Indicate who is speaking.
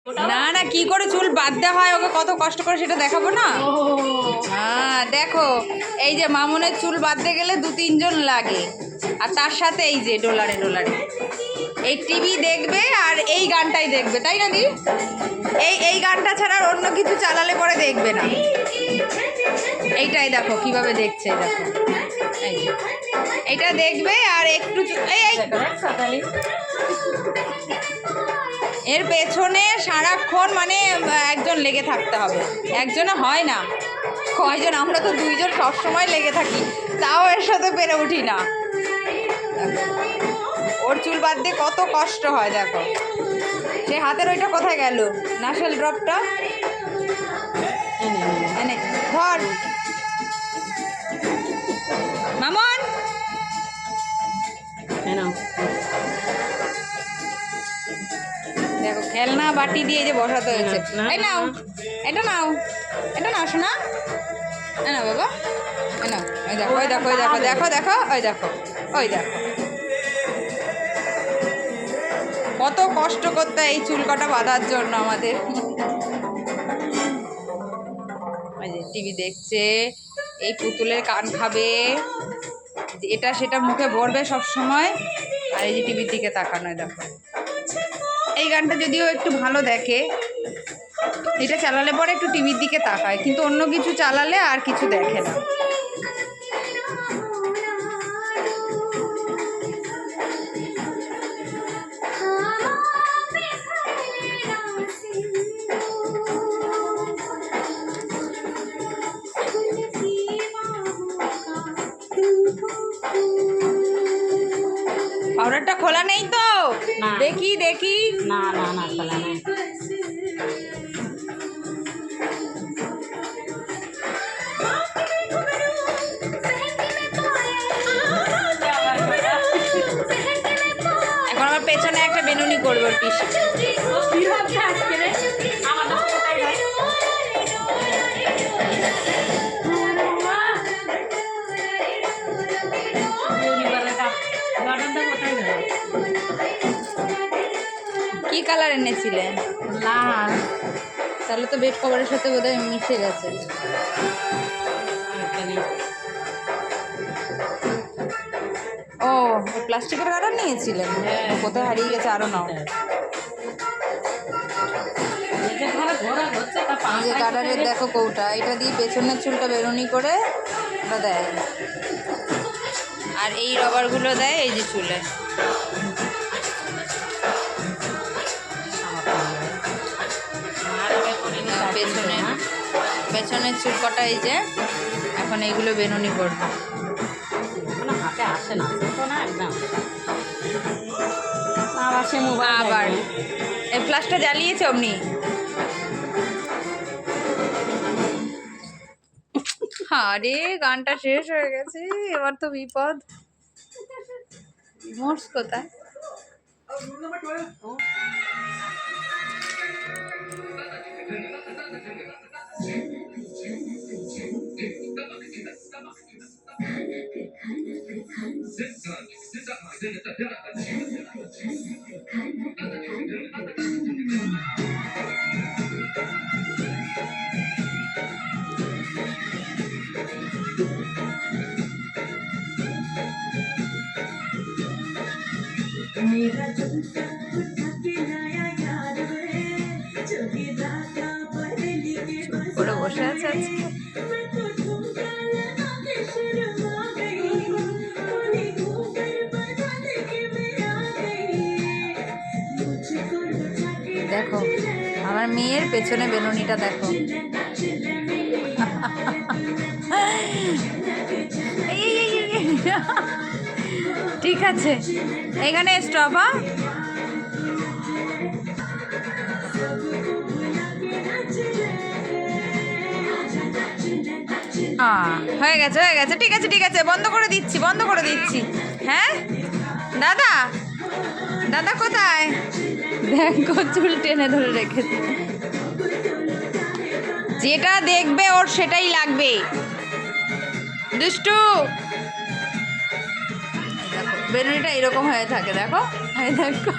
Speaker 1: না না, কি করে চুল বাঁধতে হয় ওকে কত কষ্ট করে সেটা দেখাবো না। হ্যাঁ দেখো, এই যে মামুনের চুল বাঁধতে গেলে 2-3 জন লাগে, আর তার সাথে এই যে ডোলারে ডোলারে এই টিভি দেখবে আর এই গানটাই দেখবে, তাই না দি? এই গানটা ছাড়া আর অন্য কিছু চালালে পরে দেখবে না। এইটাই দেখো কিভাবে দেখছে, দেখো এই যে এইটা দেখবে আর একটু এর পেছনে সারাক্ষণ মানে একজন লেগে থাকতে হবে, একজনে হয় না, কয়জন, আমরা তো 2 জন সবসময় লেগে থাকি, তাও এর সাথে পেরে উঠি না। ওর চুল বাঁধতে কত কষ্ট হয় দেখো। সে হাতের ওইটা কোথায় গেল, নাশাল ড্রপটা এনে ধর মামন। দেখো খেলনা বাটি দিয়ে যে বসাতে হয়েছে। এই নাও, এটা নাও, এটা নাও শোনা, এই নাও বাবা, এই নাও, ওই দেখো ওই দেখো ওই দেখো দেখো দেখো ওই দেখো ওই দেখো কত কষ্ট করতে এই চুল কাটা বাঁধার জন্য আমাদের। ওই যে টিভি দেখছে, এই পুতুলের কান খাবে, এটা সেটা মুখে ভরবে সব সময়, আর এই যে টিভির দিকে তাকানো। দেখো এই গানটা যদিও একটু ভালো দেখে, এটা চালালে পরে একটু টিভির দিকে তাকায়, কিন্তু অন্য কিছু চালালে আর কিছু দেখে না। পাউডারটা খোলা নেই তো? দেখি দেখি,
Speaker 2: না না না খোলা নেই।
Speaker 1: এখন আমার পেছনে একটা বেনুনি করবে ওর পিস। কি কালার এনেছিলেন?
Speaker 2: লাল।
Speaker 1: তাহলে তো বেড কভারের সাথে বোধহয় মিশে গেছে। ও প্লাস্টিকের কালার নিয়েছিলেন, কোথায় হারিয়ে গেছে আরো নাও। যে কালারের দেখো কৌটা, এটা দিয়ে পেছনের চুলটা বেরুনি করে ওটা দেয়, আর এই রবারগুলো দেয় এই যে চুলে। পেছনের চুল কটা এই যে, এখন এইগুলো বেনুনি করবে।
Speaker 2: হাতে আসে না না একদম।
Speaker 1: আবার এই ফ্ল্যাশটা জ্বালিয়েছে অমনি। আরে গানটা শেষ হয়ে গেছে, এবার তো বিপদ। মোর্স কোথায়? করে বসে আছে আজকে। দেখো আমার মেয়ের পেছনে বেনুনিটা দেখো। ঠিক আছে, এখানে স্টপ। হয়ে গেছে হয়ে গেছে, ঠিক আছে ঠিক আছে, বন্ধ করে দিচ্ছি বন্ধ করে দিচ্ছি। হ্যাঁ দাদা, দাদা কোথায়? দেখো চুল টেনে ধরে রেখেছে, যেটা দেখবে ওর সেটাই লাগবে। দুষ্টু দেখো বেনুনিটা এরকম হয়ে থাকে, দেখো এই দেখো